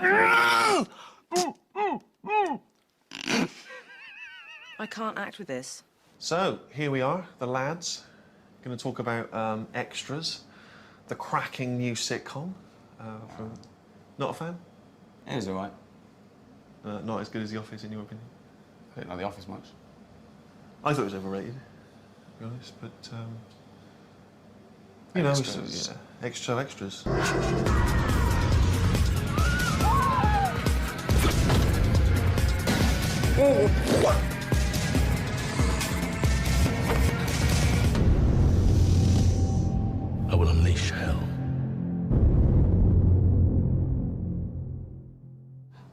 I can't act with this. So, here we are, the lads. Going to talk about Extras, the cracking new sitcom. Not a fan? It was all right. Not as good as The Office, in your opinion? I didn't like The Office much. I thought it was overrated, to be honest, but, you know, Extras. Yeah, extras. I will unleash hell.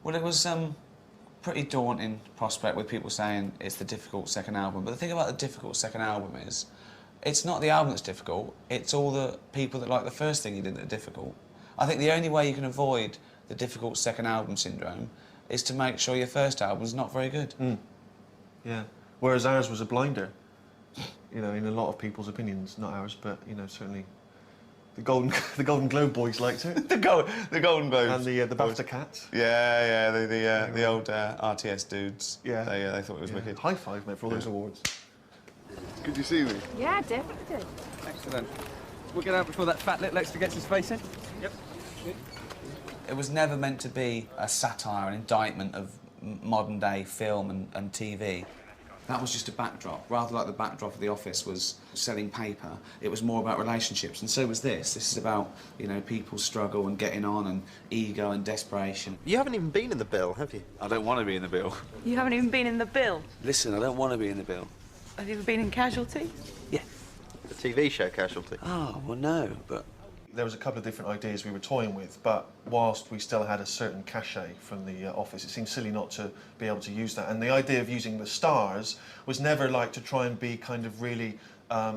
Well, it was pretty daunting prospect with people saying it's the difficult second album. But the thing about the difficult second album is, it's not the album that's difficult, it's all the people that like the first thing you did that are difficult. I think the only way you can avoid the difficult second album syndrome is to make sure your first album's not very good. Yeah. Whereas ours was a blinder, you know, in a lot of people's opinions. Not ours, but, you know, certainly the Golden Globe boys liked it. the Golden Globes. And the BAFTA cats. Yeah, the old RTS dudes. Yeah. They thought it was wicked. High five, mate, for all those awards. Could you see me? Yeah, definitely. Excellent. We'll get out before that fat little extra gets his face in. Yep. It was never meant to be a satire, an indictment of modern-day film and TV. That was just a backdrop. Rather like the backdrop of The Office was selling paper, it was more about relationships, and so was this. This is about, you know, people's struggle and getting on and ego and desperation. You haven't even been in the bill, have you? I don't want to be in the bill. You haven't even been in the bill. Listen, I don't want to be in the bill. Have you ever been in Casualty? Yeah. The TV show Casualty. Oh, well, no, but... There was a couple of different ideas we were toying with, but whilst we still had a certain cachet from the Office, it seemed silly not to be able to use that. And the idea of using the stars was never like to try and be kind of really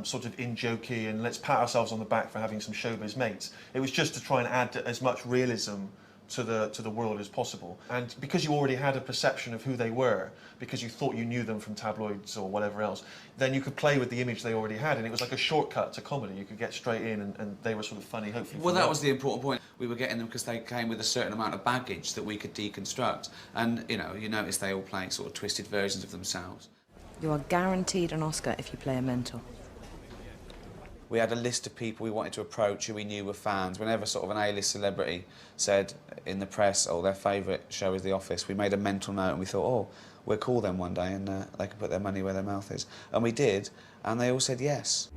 sort of in-jokey and let's pat ourselves on the back for having some showbiz mates. It was just to try and add as much realism to the world as possible. And because you already had a perception of who they were, because you thought you knew them from tabloids or whatever else, then you could play with the image they already had, and it was like a shortcut to comedy. You could get straight in and they were sort of funny, hopefully. Well, that was the important point. We were getting them because they came with a certain amount of baggage that we could deconstruct. And, you know, you notice they all play sort of twisted versions of themselves. You are guaranteed an Oscar if you play a mentor. We had a list of people we wanted to approach who we knew were fans. Whenever sort of an A-list celebrity said in the press, oh, their favourite show is The Office, we made a mental note and we thought, oh, we'll call them one day and they can put their money where their mouth is. And we did, and they all said yes.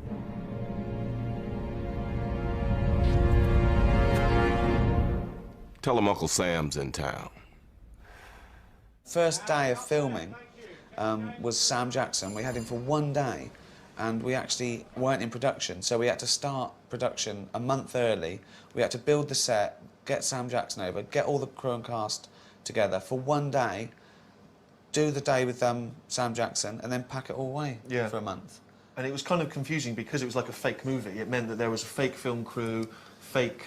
Tell them Uncle Sam's in town. First day of filming was Sam Jackson. We had him for one day, and we actually weren't in production, so we had to start production a month early. We had to build the set, get Sam Jackson over, get all the crew and cast together for one day, do the day with Sam Jackson, and then pack it all away for a month. And it was kind of confusing because it was like a fake movie. It meant that there was a fake film crew, fake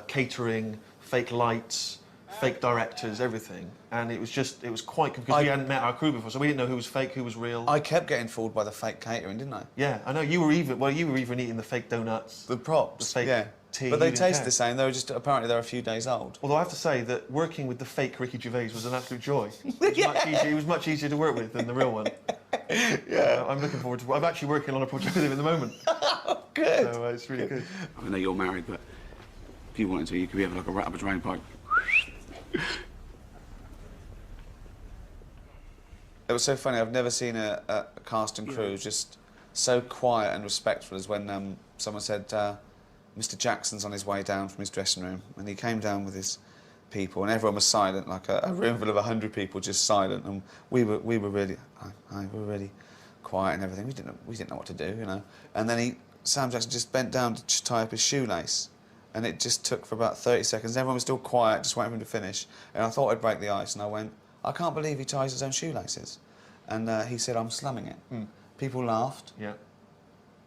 catering, fake lights, fake directors, everything. And it was quite confusing. Because we hadn't met our crew before, so we didn't know who was fake, who was real. I kept getting fooled by the fake catering, didn't I? Yeah, I know. You were even eating the fake donuts. The props. The fake tea. But they tasted the same. They were just, apparently they're a few days old. Although I have to say that working with the fake Ricky Gervais was an absolute joy. It was much easier to work with than the real one. Yeah. I'm looking forward to... I'm actually working on a project with him at the moment. Oh, good. So it's really good. I know you're married, but if you wanted to, you could have like a rat up a drain pipe. It was so funny. I've never seen a cast and crew just so quiet and respectful as when someone said, Mr. Jackson's on his way down from his dressing room, and he came down with his people, and everyone was silent, like a room full of 100 people, just silent, and we were really quiet and everything. We didn't know what to do, you know. And then Sam Jackson just bent down to tie up his shoelace, and it just took for about 30 seconds. Everyone was still quiet, just waiting for him to finish. And I thought I'd break the ice, and I went, I can't believe he ties his own shoelaces. And he said, I'm slumming it. People laughed. Yeah.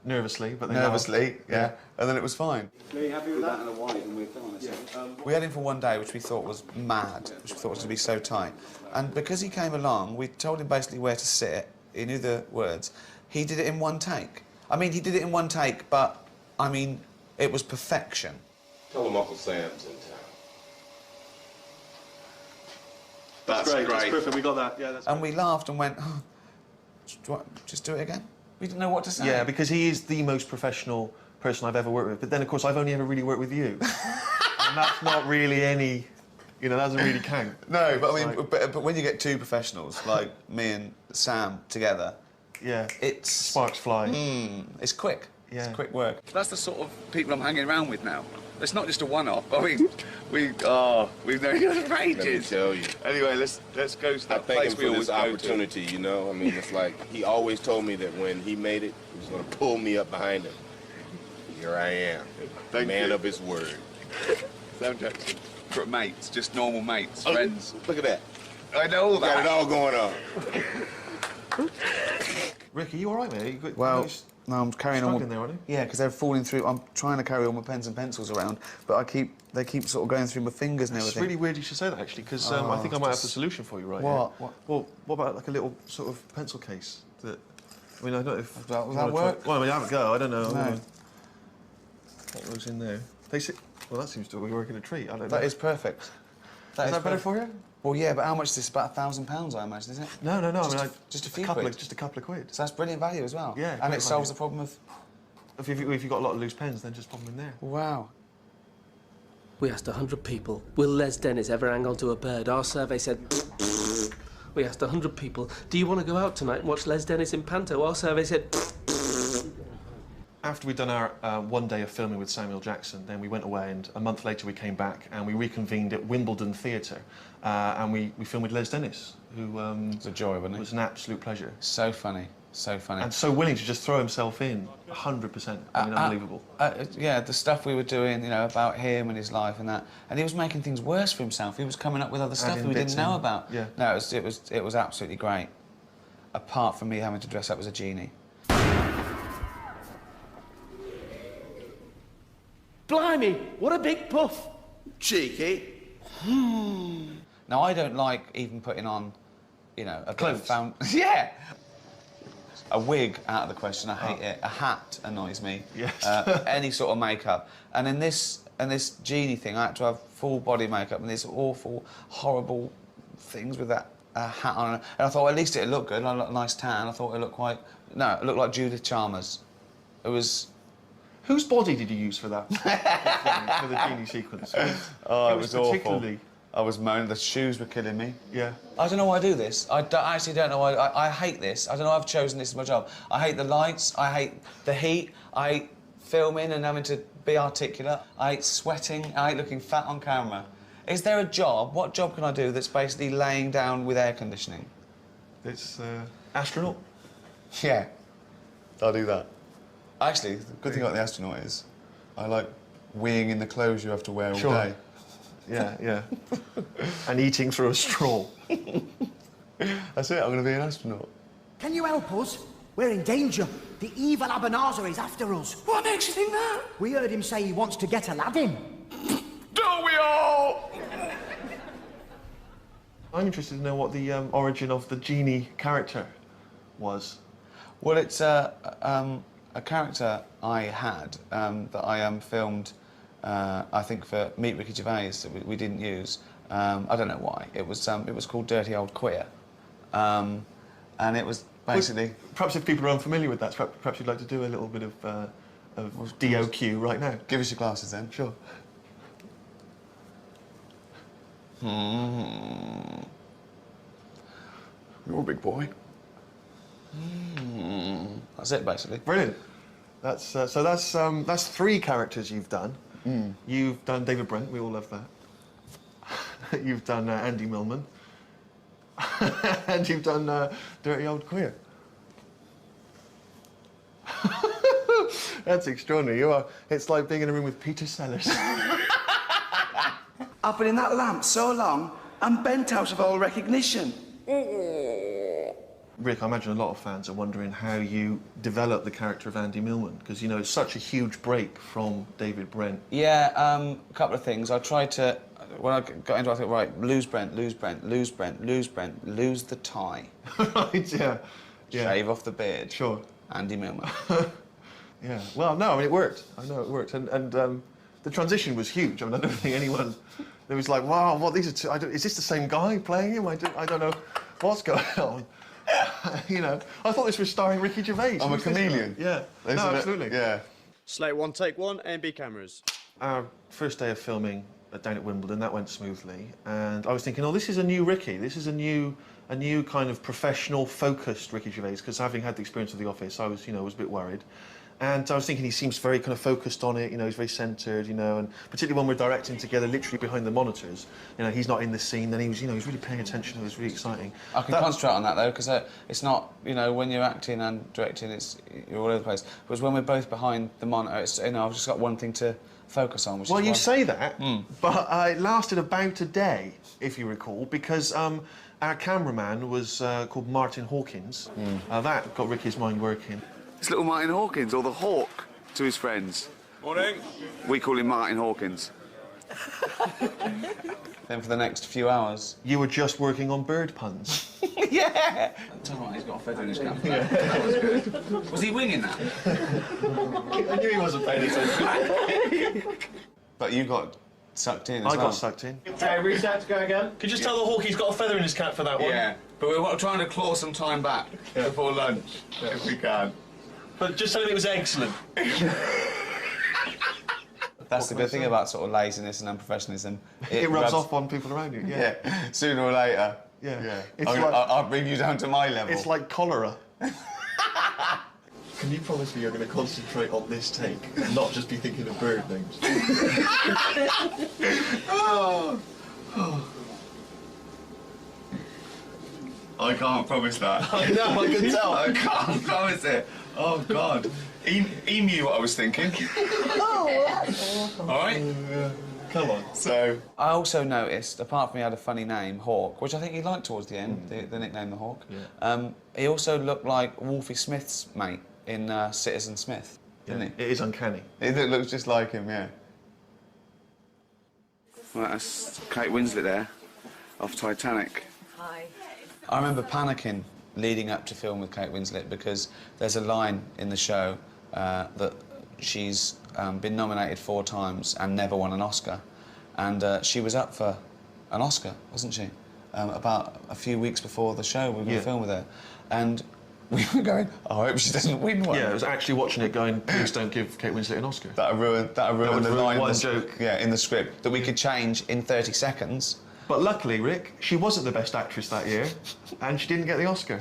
Nervously, but they Nervously, yeah. And then it was fine. Are you happy with that? And a wide and we're filming it. We had him for one day, which we thought was mad, which we thought was going to be so tight. And because he came along, we told him basically where to sit. He knew the words. He did it in one take. I mean, he did it in one take, but, I mean, it was perfection. Tell them Uncle Sam's in town. That's great. That's perfect. We got that. Yeah, that's And we laughed and went, oh, just do it again. We didn't know what to say. Yeah, because he is the most professional person I've ever worked with. But then, of course, I've only ever really worked with you. And that's not really any... You know, that doesn't really count. No, but I mean, but when you get two professionals, like me and Sam together... Yeah. It's... Sparks fly. It's quick. Yeah. It's quick work. That's the sort of people I'm hanging around with now. It's not just a one-off. I mean, we've known each other for ages. Let me tell you. Anyway, let's go to I that thank place him we for always this go to. opportunity, you know? I mean, it's like, he always told me that when he made it, he was going to pull me up behind him. Here I am, Thank man you. of his word. Sam Jackson. For mates, just normal mates, friends. Look at that. I know Got it that. all going on. Ricky, you all right, mate? Well, no, I'm carrying on. Struggling there, aren't you? Yeah, because they're falling through. I'm trying to carry all my pens and pencils around, but they keep sort of going through my fingers and It's everything. really weird you should say that, actually, because I think I might have the solution for you right What? here. Well, what about like a little sort of pencil case that... I mean, I don't know if... Will you that wanna work? Well, I mean, have a go. I don't know. No. What goes in there? Well, that seems to be working a treat. I don't know. That is perfect. Is that better perfect. for you? Well, yeah, but how much is this? About £1,000, I imagine, isn't it? No. Just I mean, just a few couple quid. Of, just a couple of quid. So that's brilliant value as well. Yeah, and great it solves value. the problem of... If you've got a lot of loose pens, then just pop them in there. Wow. We asked 100 people, will Les Dennis ever hang on to a bird? Our survey said... We asked 100 people, do you want to go out tonight and watch Les Dennis in Panto? Our survey said... After we'd done our 1 day of filming with Samuel Jackson, then we went away, and a month later we came back and we reconvened at Wimbledon Theatre, and we filmed with Les Dennis, who It's a joy, wasn't it? was an absolute pleasure. So funny. So funny. And so willing to just throw himself in, 100%. I mean, unbelievable. Yeah, the stuff we were doing, you know, about him and his life and that, and he was making things worse for himself. He was coming up with other stuff Adding that we didn't bits know in. about. Yeah. No, it was absolutely great. Apart from me having to dress up as a genie. Blimey, what a big puff! Cheeky. Now I don't like even putting on, you know, a bit of Clothes. yeah. A wig out of the question. I hate it. A hat annoys me. Yes. Any sort of makeup. And in this genie thing, I had to have full body makeup and these awful, horrible things with that hat on. And I thought, well, at least it looked good. I looked a nice tan. I thought it looked quite... No, it looked like Judith Chalmers. It was... Whose body did you use for that? for the genie sequence? Oh, it was particularly... awful. I was moaning. The shoes were killing me. Yeah. I don't know why I do this. I actually don't know why. I hate this. I don't know why I've chosen this as my job. I hate the lights. I hate the heat. I hate filming and having to be articulate. I hate sweating. I hate looking fat on camera. Is there a job? What job can I do that's basically laying down with air conditioning? It's astronaut. Yeah. I'll do that. Actually, the good thing about the astronaut is I like weeing in the clothes you have to wear all Sure. day. Yeah. And eating through a straw. That's it. I'm going to be an astronaut. Can you help us? We're in danger. The evil Abanazar is after us. What makes you think that? We heard him say he wants to get Aladdin. Don't we all? I'm interested to know what the origin of the genie character was. Well, it's a character I had that I filmed, I think, for Meet Ricky Gervais that we didn't use. I don't know why. It was called Dirty Old Queer, and it was basically. Perhaps if people are unfamiliar with that, perhaps you'd like to do a little bit of DOQ right now. Give us your glasses then. Sure. You're a big boy. That's it, basically. Brilliant. That's that's 3 characters you've done. You've done David Brent. We all love that. You've done Andy Millman. And you've done Dirty Old Queer. That's extraordinary. You are. It's like being in a room with Peter Sellers. I've been in that lamp so long, I'm bent out of all recognition. Rick, I imagine a lot of fans are wondering how you developed the character of Andy Millman, because, you know, it's such a huge break from David Brent. Yeah, a couple of things. I tried to, when I got into it, I thought, right, lose Brent, lose Brent, lose Brent, lose Brent, lose the tie. Right, yeah. Shave off the beard. Sure. Andy Millman. Yeah. Well, no, I mean, it worked. I know it worked. And the transition was huge. I mean, I don't think anyone It was like, wow, what these are two, is this the same guy playing him? I don't know what's going on. You know, I thought this was starring Ricky Gervais. I'm a chameleon. Yeah, no, absolutely. Yeah. Slate 1, take 1, A and B cameras. Our first day of filming down at Wimbledon, that went smoothly, and I was thinking, oh, this is a new Ricky. This is a new kind of professional, focused Ricky Gervais, because having had the experience of The Office, I was, you know, was a bit worried. And I was thinking he seems very kind of focused on it, you know, he's very centred, you know, and particularly when we're directing together, literally behind the monitors, you know, he's not in the scene, then he was, you know, he's really paying attention, it was really exciting. I can concentrate on that, though, because it's not, you know, when you're acting and directing, you're all over the place. Whereas when we're both behind the monitor, it's, you know, I've just got one thing to focus on, which is you say that, but it lasted about a day, if you recall, because our cameraman was called Martin Hawkins. That got Ricky's mind working. It's little Martin Hawkins, or the Hawk to his friends. Morning. We call him Martin Hawkins. Then for the next few hours... You were just working on bird puns. Yeah! Tell me, he's got a feather in his cap. That was good. Was he winging that? I knew he wasn't paying attention. But you got sucked in as I well. got sucked in. Okay, reset to go again. Could you just tell the Hawk he's got a feather in his cap for that one? Yeah, but we're trying to claw some time back before lunch, if we can. But just tell him it was excellent. That's the good thing about sort of laziness and unprofessionalism. It rubs off on people around you, yeah. Sooner or later. Yeah. I'll bring you down to my level. It's like cholera. Can you promise me you're going to concentrate on this take and not just be thinking of bird names? I can't promise that. I know, I can tell. I can't promise it. Oh, God. He knew what I was thinking. All right? Come on. So, I also noticed, apart from he had a funny name, Hawk, which I think he liked towards the end, the nickname the Hawk, he also looked like Wolfie Smith's mate in Citizen Smith, didn't he? It is uncanny. It looks just like him, yeah. Right, that's Kate Winslet there, off Titanic. Hi. I remember panicking leading up to film with Kate Winslet because there's a line in the show that she's been nominated 4 times and never won an Oscar. And she was up for an Oscar, wasn't she? About a few weeks before the show, we were going to film with her. And we were going, I hope she doesn't win one. Yeah, I was actually watching it going, please don't give Kate Winslet an Oscar. That'll ruin the line. One joke. Yeah, in the script that we could change in 30 seconds. But luckily, Rick, she wasn't the best actress that year, and she didn't get the Oscar.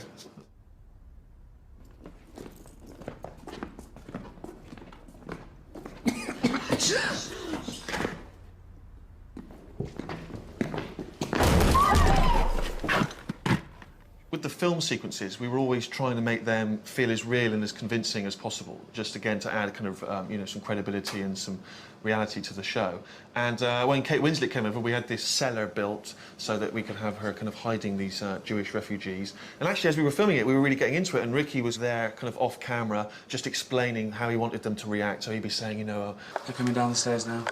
With the film sequences, we were always trying to make them feel as real and as convincing as possible, just again to add kind of, you know, some credibility and some reality to the show. And when Kate Winslet came over, we had this cellar built so that we could have her kind of hiding these Jewish refugees. And actually, as we were filming it, we were really getting into it, and Ricky was there, kind of off camera, just explaining how he wanted them to react. So he'd be saying, you know, They're coming down the stairs now.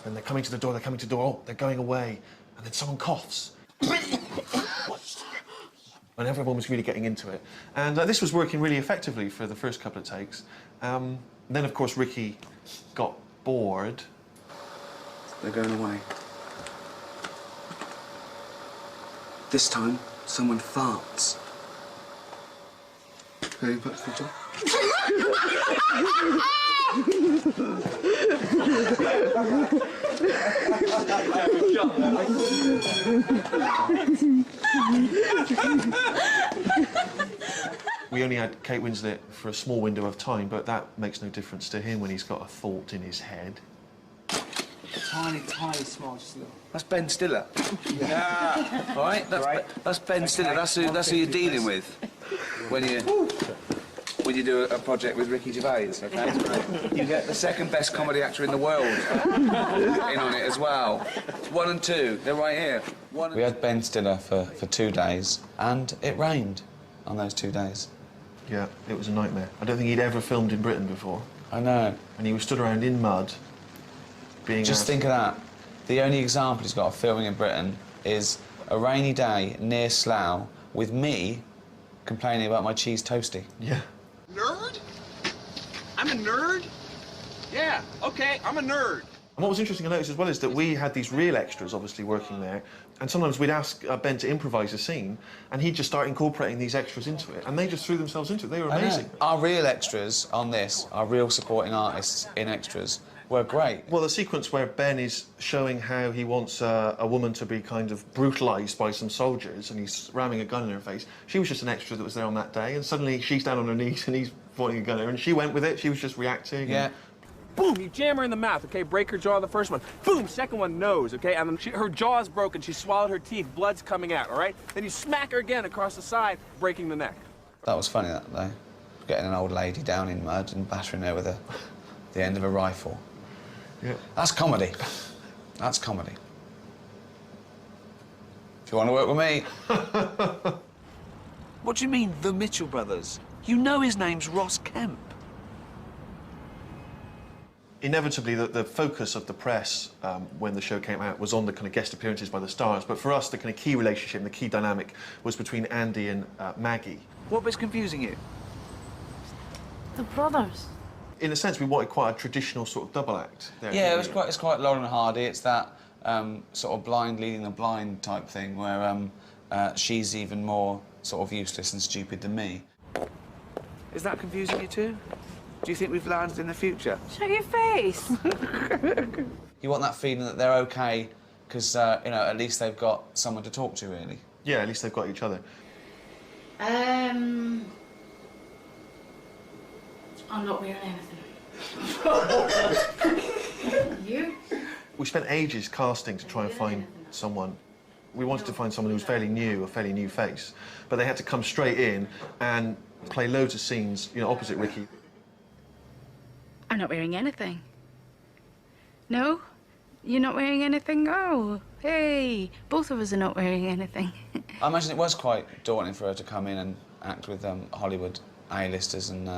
and they're coming to the door, oh, they're going away. And then someone coughs. And everyone was really getting into it. And this was working really effectively for the first couple of takes. Then, of course, Ricky got bored. They're going away. This time, someone farts. Who puts the job? We only had Kate Winslet for a small window of time, but that makes no difference to him when he's got a thought in his head. Tiny, tiny, small, just a little. That's Ben Stiller. Yeah. All right, that's Ben Stiller. That's who you're dealing with when you do a project with Ricky Gervais. Okay, you get the second best comedy actor in the world in on it as well. 1 and 2, they're right here. We had Ben Stiller for 2 days, and it rained on those 2 days. Yeah, it was a nightmare. I don't think he'd ever filmed in Britain before. I know. And he was stood around in mud, being Just think of that. The only example he's got of filming in Britain is a rainy day near Slough with me complaining about my cheese toasty. Yeah. Nerd? I'm a nerd? Yeah, okay, I'm a nerd. And what was interesting to notice as well is that we had these real extras obviously working there, and sometimes we'd ask Ben to improvise a scene, and he'd just start incorporating these extras into it, and they just threw themselves into it. They were amazing. Our real extras on this, our real supporting artists in extras, were great. Well, the sequence where Ben is showing how he wants a woman to be kind of brutalised by some soldiers, and he's ramming a gun in her face, she was just an extra that was there on that day, and suddenly she's down on her knees and he's pointing a gun at her, and she went with it, she was just reacting. Yeah. And... Boom, you jam her in the mouth, okay? Break her jaw the first one. Boom, second one, nose, okay? And then her jaw's broken, she swallowed her teeth, blood's coming out, all right? Then you smack her again across the side, breaking the neck. That was funny, that, though. Getting an old lady down in mud and battering her with the end of a rifle. Yeah. That's comedy. That's comedy. If you want to work with me. What do you mean, the Mitchell brothers? You know his name's Ross Kemp. Inevitably, the focus of the press when the show came out was on the kind of guest appearances by the stars, but for us, the kind of key relationship and the key dynamic was between Andy and Maggie. What bit's confusing you? The brothers. In a sense, we wanted quite a traditional sort of double act there. Yeah, it's quite Laurel and Hardy. It's that sort of blind leading the blind type thing where she's even more sort of useless and stupid than me. Is that confusing you too? Do you think we've landed in the future? Show your face. You want that feeling that they're okay because, you know, at least they've got someone to talk to, really. Yeah, at least they've got each other. I'm not wearing anything. You? We spent ages casting to try and find someone. We wanted to find someone who was fairly new, a fairly new face, but they had to come straight in and play loads of scenes, you know, opposite Ricky. I'm not wearing anything. No? You're not wearing anything? Oh, hey, both of us are not wearing anything. I imagine it was quite daunting for her to come in and act with Hollywood A-listers and,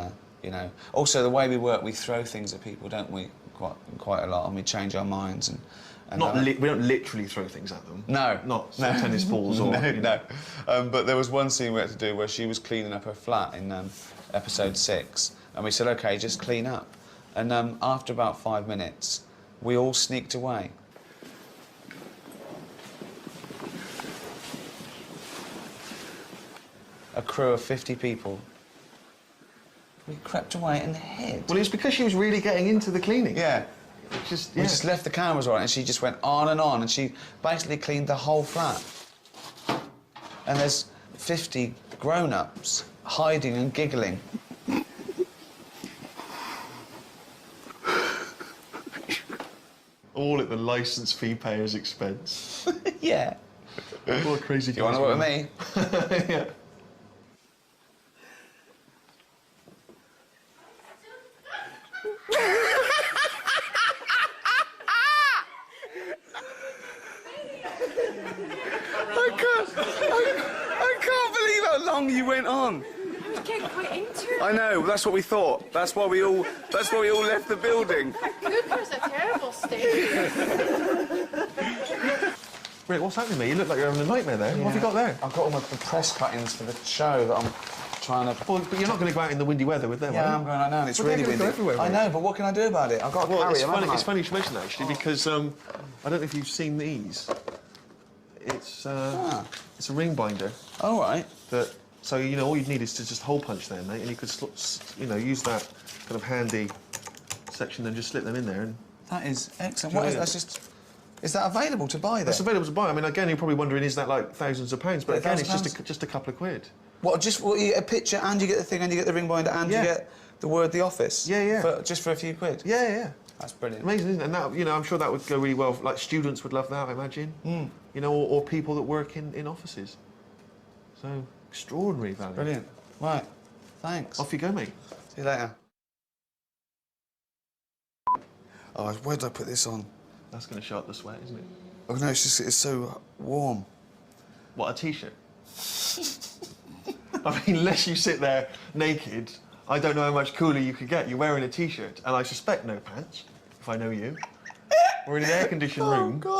you know... Also, the way we work, we throw things at people, don't we, quite a lot, and we change our minds and we don't literally throw things at them. No. Not tennis balls or... No. But there was one scene we had to do where she was cleaning up her flat in episode 6, and we said, OK, just clean up. And after about 5 minutes, we all sneaked away. A crew of 50 people. We crept away and hid. Well, it's because she was really getting into the cleaning. Yeah. We just left the cameras on and she just went on, and she basically cleaned the whole flat. And there's 50 grown-ups hiding and giggling. All at the licence fee payer's expense. Yeah. What a crazy... Do you want to work with me? Yeah. I can't believe how long you went on. I was getting quite into it. I know, that's what we thought. That's why we all left the building. Cooper's a terrible state. Rick, what's happening, mate? You look like you're having a nightmare there. What have you got there? I've got all the press cuttings for the show that I'm trying to... Well, but you're not going to go out in the windy weather with them, are you? Yeah, I'm going right now, and it's Well, really they're gonna windy. go everywhere, I know, but what can I do about it? I've got to Well, carry it's them, funny, haven't I? it's funny you should mention that, actually, because I don't know if you've seen these. It's a ring binder. All right. So, you know, all you'd need is to just hole punch them, mate, and you could, you know, use that kind of handy section and just slip them in there. And That is excellent. What is that's just... Is that available to buy then? It's available to buy. I mean, again, you're probably wondering, is that like thousands of pounds? But again, it's £1,000? just a couple of quid. What, just you get a picture and you get the thing and you get the ring binder and you get the word The Office? Yeah. Just for a few quid? Yeah. That's brilliant. Amazing, isn't it? And that, you know, I'm sure that would go really well. Like, students would love that, I imagine. You know, or people that work in offices. So, extraordinary value. Brilliant. Right. Thanks. Off you go, mate. See you later. Oh, where did I put this on? That's going to show up the sweat, isn't it? Oh, no, it's so warm. What, a T-shirt? I mean, unless you sit there naked, I don't know how much cooler you could get. You're wearing a T-shirt, and I suspect no pants, if I know you. We're in an air-conditioned room. God.